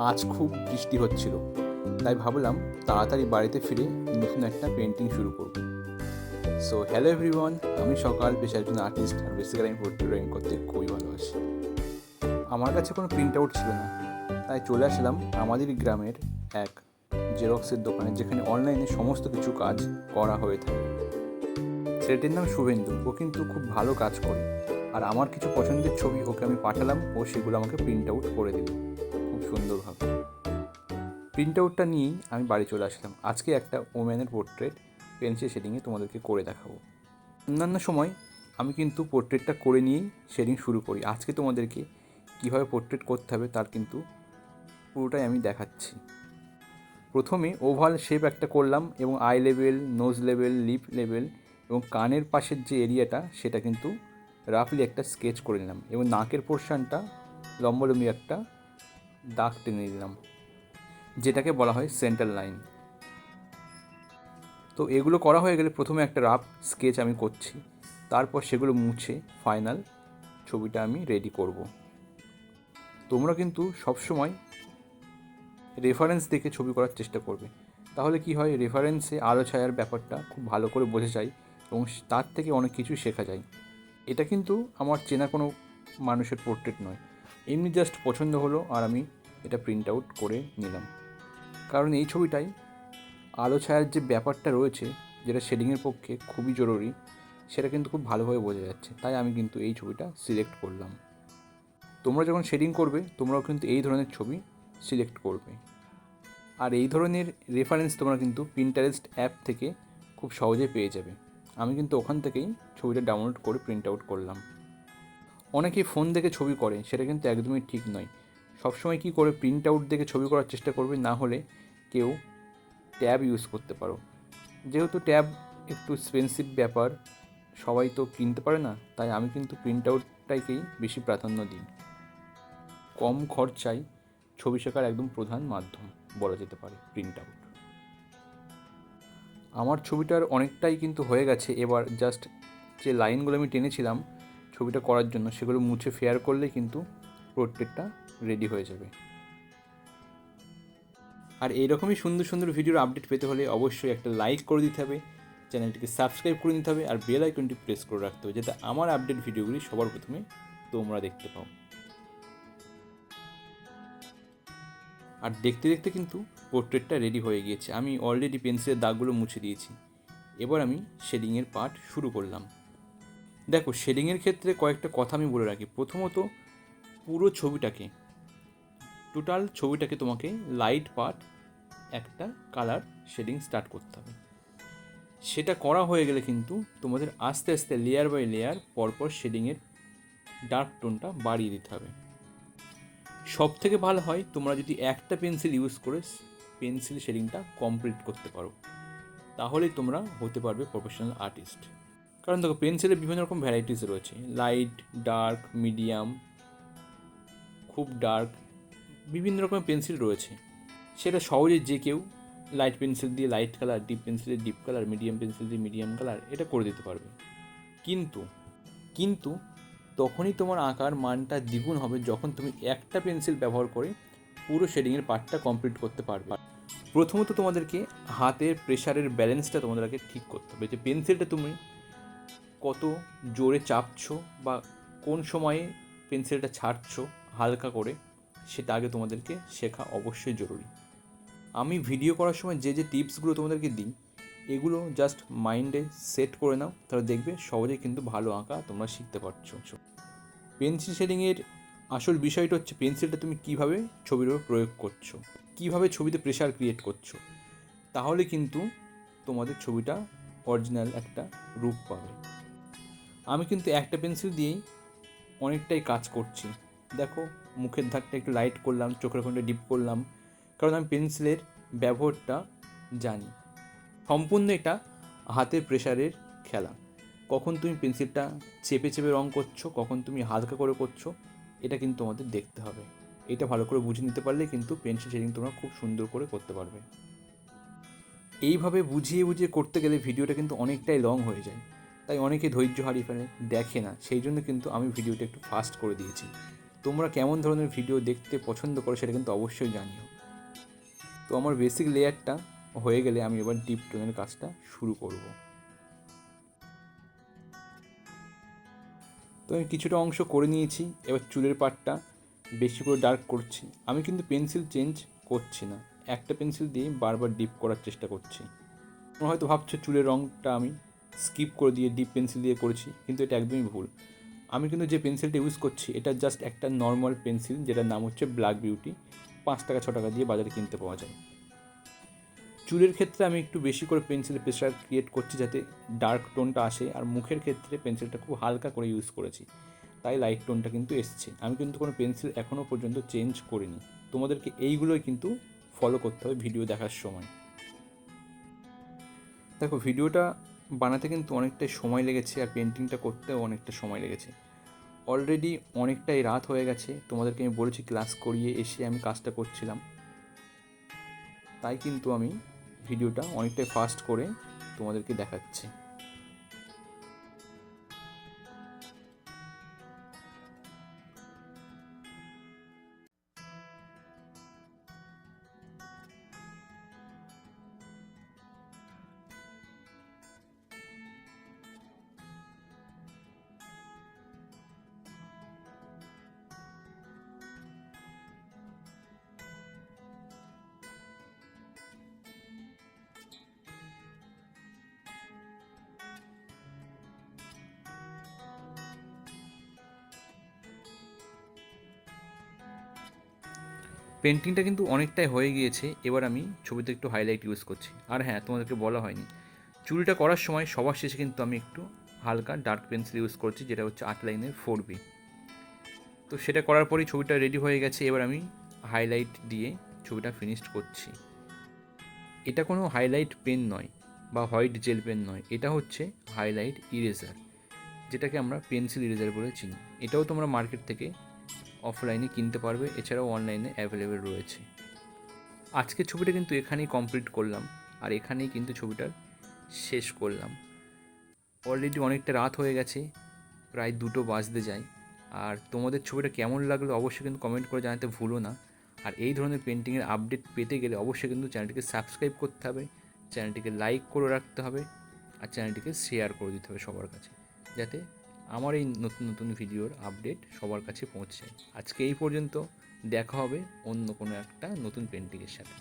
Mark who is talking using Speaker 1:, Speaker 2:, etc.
Speaker 1: আজ খুব বৃষ্টি হচ্ছিল, তাই ভাবলাম তাড়াতাড়ি বাড়িতে ফিরে নতুন একটা পেন্টিং শুরু করব। সো হ্যালো এভরিওয়ান, আমি সকাল পেশায় একজন আর্টিস্ট, আর বেসিক্যালি আমি পোর্ট্রেট ড্রয়িং করতে খুবই ভালোবাসি। আমার কাছে কোনো প্রিন্ট আউট ছিল না, তাই চলে আসলাম আমাদের গ্রামের এক জেরক্সের দোকানে, যেখানে অনলাইনে সমস্ত কিছু কাজ করা হয়ে থাকে। ছেলেটির নাম শুভেন্দু, ও কিন্তু খুব ভালো কাজ করে, আর আমার কিছু পছন্দের ছবি ওকে আমি পাঠালাম, ও সেগুলো আমাকে প্রিন্ট আউট করে দিল খুব সুন্দরভাবে। প্রিন্ট আউটটা নিয়েই আমি বাড়ি চলে আসলাম। আজকে একটা ওম্যানের পোর্ট্রেট পেন্সিল শেডিংয়ে তোমাদেরকে করে দেখাবো। অন্যান্য সময় আমি কিন্তু পোর্ট্রেটটা করে নিয়েই শেডিং শুরু করি। আজকে তোমাদেরকে কীভাবে পোর্ট্রেট করতে হবে তার কিন্তু পুরোটাই আমি দেখাচ্ছি। প্রথমে ওভাল শেপ একটা করলাম, এবং eye level, nose level, lip level এবং কানের পাশের যে এরিয়াটা সেটা কিন্তু রাফলি একটা স্কেচ করে নিলাম, এবং নাকের পোর্শনটা লম্বলম্বি একটা দাগ টেনে নিলাম, যেটাকে বলা হয় সেন্টার লাইন। তো এগুলো করা হয়ে গেলে প্রথমে একটা রাফ স্কেচ আমি করছি, তারপর সেগুলো মুছে ফাইনাল ছবিটা আমি রেডি করব। তোমরা কিন্তু সবসময় রেফারেন্স দেখে ছবি করার চেষ্টা করবে, তাহলে কি হয়, রেফারেন্সে আলো ছায়ার ব্যাপারটা খুব ভালো করে বোঝা যায় এবং তার থেকে অনেক কিছু শেখা যায়। এটা কিন্তু আমার চেনা কোনো মানুষের পোর্ট্রেট নয়, এমনি জাস্ট পছন্দ হলো আর আমি এটা প্রিন্ট আউট করে নিলাম। কারণ এই ছবিটাই আলো ছায়ার যে ব্যাপারটা রয়েছে, যেটা শেডিংয়ের পক্ষে খুবই জরুরি, সেটা কিন্তু খুব ভালোভাবে বোঝা যাচ্ছে, তাই আমি কিন্তু এই ছবিটা সিলেক্ট করলাম। তোমরা যখন শেডিং করবে তোমরাও কিন্তু এই ধরনের ছবি সিলেক্ট করবে। আর এই ধরনের রেফারেন্স তোমরা কিন্তু পিন্টারেস্ট অ্যাপ থেকে খুব সহজে পেয়ে যাবে। আমি কিন্তু ওখান থেকেই ছবিটা ডাউনলোড করে প্রিন্ট আউট করলাম। অনেকেই ফোন দেখে ছবি করে, সেটা কিন্তু একদমই ঠিক নয়। সবসময় কী করে প্রিন্ট আউট দেখে ছবি করার চেষ্টা করবে, না হলে কেউ ট্যাব ইউজ করতে পারো। যেহেতু ট্যাব একটু এক্সপেন্সিভ ব্যাপার, সবাই তো কিনতে পারে না, তাই আমি কিন্তু প্রিন্ট আউটটাকেই বেশি প্রাধান্য দিই। কম খরচায় ছবি শেখার একদম প্রধান মাধ্যম বলা যেতে পারে প্রিন্ট আউট। আমার ছবিটার অনেকটাই কিন্তু হয়ে গেছে, এবার জাস্ট যে লাইনগুলো আমি টেনেছিলাম ছবিটা করার জন্য সেগুলো মুছে ফেয়ার করলে কিন্তু পোর্ট্রেটটা রেডি হয়ে যাবে। আর এইরকমই সুন্দর সুন্দর ভিডিওর আপডেট পেতে হলে অবশ্যই একটা লাইক করে দিতে হবে, চ্যানেলটিকে সাবস্ক্রাইব করে নিতে হবে, আর বেল আইকনটি প্রেস করে রাখতে হবে, যাতে আমার আপডেট ভিডিওগুলি সবার প্রথমে তোমরা দেখতে পাও। আর দেখতে দেখতে কিন্তু পোর্ট্রেটটা রেডি হয়ে গিয়েছে। আমি অলরেডি পেন্সিলের দাগগুলো মুছে দিয়েছি। এবার আমি শেডিংয়ের পার্ট শুরু করলাম। দেখো, শেডিংয়ের ক্ষেত্রে কয়েকটা কথা আমি বলে রাখি। প্রথমত, পুরো ছবিটাকে, টোটাল ছবিটাকে তোমাকে লাইট পার্ট একটা কালার শেডিং স্টার্ট করতে হবে। সেটা করা হয়ে গেলে কিন্তু তোমাদের আস্তে আস্তে লেয়ার বাই লেয়ার পরপর শেডিংয়ের ডার্ক টোনটা বাড়িয়ে দিতে হবে। সব থেকে ভালো হয় তোমরা যদি একটা পেন্সিল ইউজ করে পেন্সিল শেডিংটা কমপ্লিট করতে পারো, তাহলেই তোমরা হতে পারবে প্রফেশনাল আর্টিস্ট। কারণ দেখো, পেন্সিলের বিভিন্ন রকম ভ্যারাইটিস রয়েছে, লাইট, ডার্ক, মিডিয়াম, খুব ডার্ক, বিভিন্ন রকমের পেন্সিল রয়েছে। সেটা সহজে যে কেউ লাইট পেন্সিল দিয়ে লাইট কালার, ডিপ পেন্সিল দিয়ে ডিপ কালার, মিডিয়াম পেন্সিল দিয়ে মিডিয়াম কালার এটা করে দিতে পারবে। কিন্তু কিন্তু তখনই তোমার আঁকার মানটা দ্বিগুণ হবে যখন তুমি একটা পেন্সিল ব্যবহার করে পুরো শেডিংয়ের পার্টটা কমপ্লিট করতে পারবে। প্রথমত তোমাদেরকে হাতের প্রেশারের ব্যালেন্সটা তোমাদেরকে ঠিক করতে হবে, যে পেন্সিলটা তুমি কত জোরে চাপছো বা কোন সময়ে পেন্সিলটা ছাড়ছো হালকা করে, সেটা আগে তোমাদেরকে শেখা অবশ্যই জরুরি। আমি ভিডিও করার সময় যে যে টিপসগুলো তোমাদেরকে দিই, এগুলো জাস্ট মাইন্ডে সেট করে নাও, তাহলে দেখবে সহজেই কিন্তু ভালো আঁকা তোমরা শিখতে পারছো। পেন্সিল শেডিংয়ের আসল বিষয়টা হচ্ছে পেন্সিলটা তুমি কীভাবে ছবির উপর প্রয়োগ করছো, কীভাবে ছবিতে প্রেশার ক্রিয়েট করছো, তাহলে কিন্তু তোমাদের ছবিটা অরিজিনাল একটা রূপ পাবে। আমি কিন্তু একটা পেন্সিল দিয়েই অনেকটাই কাজ করছি। দেখো, মুখের ধারটা একটু লাইট করলাম, চোখের কোণটা ডিপ করলাম, কারণ আমি পেন্সিলের ব্যবহারটা জানি। সম্পূর্ণ এটা হাতের প্রেশারের খেলা। কখন তুমি পেন্সিলটা চেপে চেপে রং করছো, কখন তুমি হালকা করে করছো, এটা কিন্তু তোমাদের দেখতে হবে। এটা ভালো করে বুঝে নিতে পারলে কিন্তু পেন্সিল শেডিং তোমরা খুব সুন্দর করে করতে পারবে। এইভাবে বুঝিয়ে বুঝিয়ে করতে গেলে ভিডিওটা কিন্তু অনেকটাই লং হয়ে যায়, তাই অনেকে ধৈর্য হারিয়ে ফেলে, দেখে না। সেই জন্য কিন্তু আমি ভিডিওটা একটু ফাস্ট করে দিয়েছি, তোমরা কেমন ধরনের ভিডিও দেখতে পছন্দ করো সেটা কিন্তু অবশ্যই জানিও। তো আমার বেসিক লেয়ারটা হয়ে গেলে আমি এবার ডিপ টোনের কাজটা শুরু করব। তো আমি কিছুটা অংশ করে নিয়েছি, এবার চুলের পাটটা বেশি করে ডার্ক করছি। আমি কিন্তু পেন্সিল চেঞ্জ করছি না, একটা পেন্সিল দিয়ে বারবার ডিপ করার চেষ্টা করছি। তোমরা হয়তো ভাবছো চুলের রঙটা আমি স্কিপ করে দিয়ে ডিপ পেন্সিল দিয়ে করেছি, কিন্তু এটা একদমই ভুল। আমি কিন্তু যে পেন্সিলটা ইউজ করছি এটা জাস্ট একটা নর্মাল পেন্সিল, যেটার নাম হচ্ছে ব্ল্যাক বিউটি। 5 টাকা 6 টাকা দিয়ে বাজারে কিনতে পাওয়া যায়। চুলের ক্ষেত্রে আমি একটু বেশি করে পেন্সিল প্রেশার ক্রিয়েট করছি যাতে ডার্ক টোনটা আসে, আর মুখের ক্ষেত্রে পেন্সিলটা খুব হালকা করে ইউজ করেছি, তাই লাইট টোনটা কিন্তু এসছে। আমি কিন্তু কোনো পেন্সিল এখনও পর্যন্ত চেঞ্জ করিনি। তোমাদেরকে এইগুলোই কিন্তু ফলো করতে হবে ভিডিও দেখার সময়। দেখো, ভিডিওটা বানাতে কিন্তু অনেকটাই সময় লেগেছে, আর পেন্টিংটা করতেও অনেকটা সময় লেগেছে। অলরেডি অনেকটাই রাত হয়ে গেছে, তোমাদেরকে আমি বলেছি ক্লাস করিয়ে এসে আমি কাজটা করছিলাম, তাই কিন্তু আমি ভিডিওটা অনেকটাই ফাস্ট করে তোমাদেরকে দেখাচ্ছি। পেন্টিংটা কিন্তু অনেকটাই হয়ে গিয়েছে, এবার আমি ছবিতে একটু হাইলাইট ইউজ করছি। আর হ্যাঁ, তোমাদেরকে বলা হয়নি, চুলটা করার সময় সবার শেষে কিন্তু আমি একটু হালকা ডার্ক পেন্সিল ইউজ করছি, যেটা হচ্ছে 8 লাইনের 4B। তো সেটা করার পরেই ছবিটা রেডি হয়ে গেছে, এবার আমি হাইলাইট দিয়ে ছবিটা ফিনিশড করছি। এটা কোনো হাইলাইট পেন নয় বা হোয়াইট জেল পেন নয়, এটা হচ্ছে হাইলাইট ইরেজার, যেটাকে আমরা পেন্সিল ইরেজার বলে চিনি। এটাও তোমরা মার্কেট থেকে অফলাইনে কিনতে পারবে, এছাড়াও অনলাইনে অ্যাভেলেবেল রয়েছে। আজকের ছবিটা কিন্তু এখানেই কমপ্লিট করলাম, আর এখানেই কিন্তু ছবিটার শেষ করলাম। অলরেডি অনেকটা রাত হয়ে গেছে, প্রায় 2টো বাজতে যায়। আর তোমাদের ছবিটা কেমন লাগলো অবশ্যই কিন্তু কমেন্ট করে জানাতে ভুলো না। আর এই ধরনের পেন্টিংয়ের আপডেট পেতে গেলে অবশ্যই কিন্তু চ্যানেলটিকে সাবস্ক্রাইব করতে হবে, চ্যানেলটিকে লাইক করে রাখতে হবে, আর চ্যানেলটিকে শেয়ার করে দিতে হবে সবার কাছে, যাতে আমার এই নতুন নতুন ভিডিওর আপডেট সবার কাছে পৌঁছে যায়। আজকে এই পর্যন্ত, দেখা হবে অন্য কোনো একটা নতুন পেন্টিংয়ের সাথে।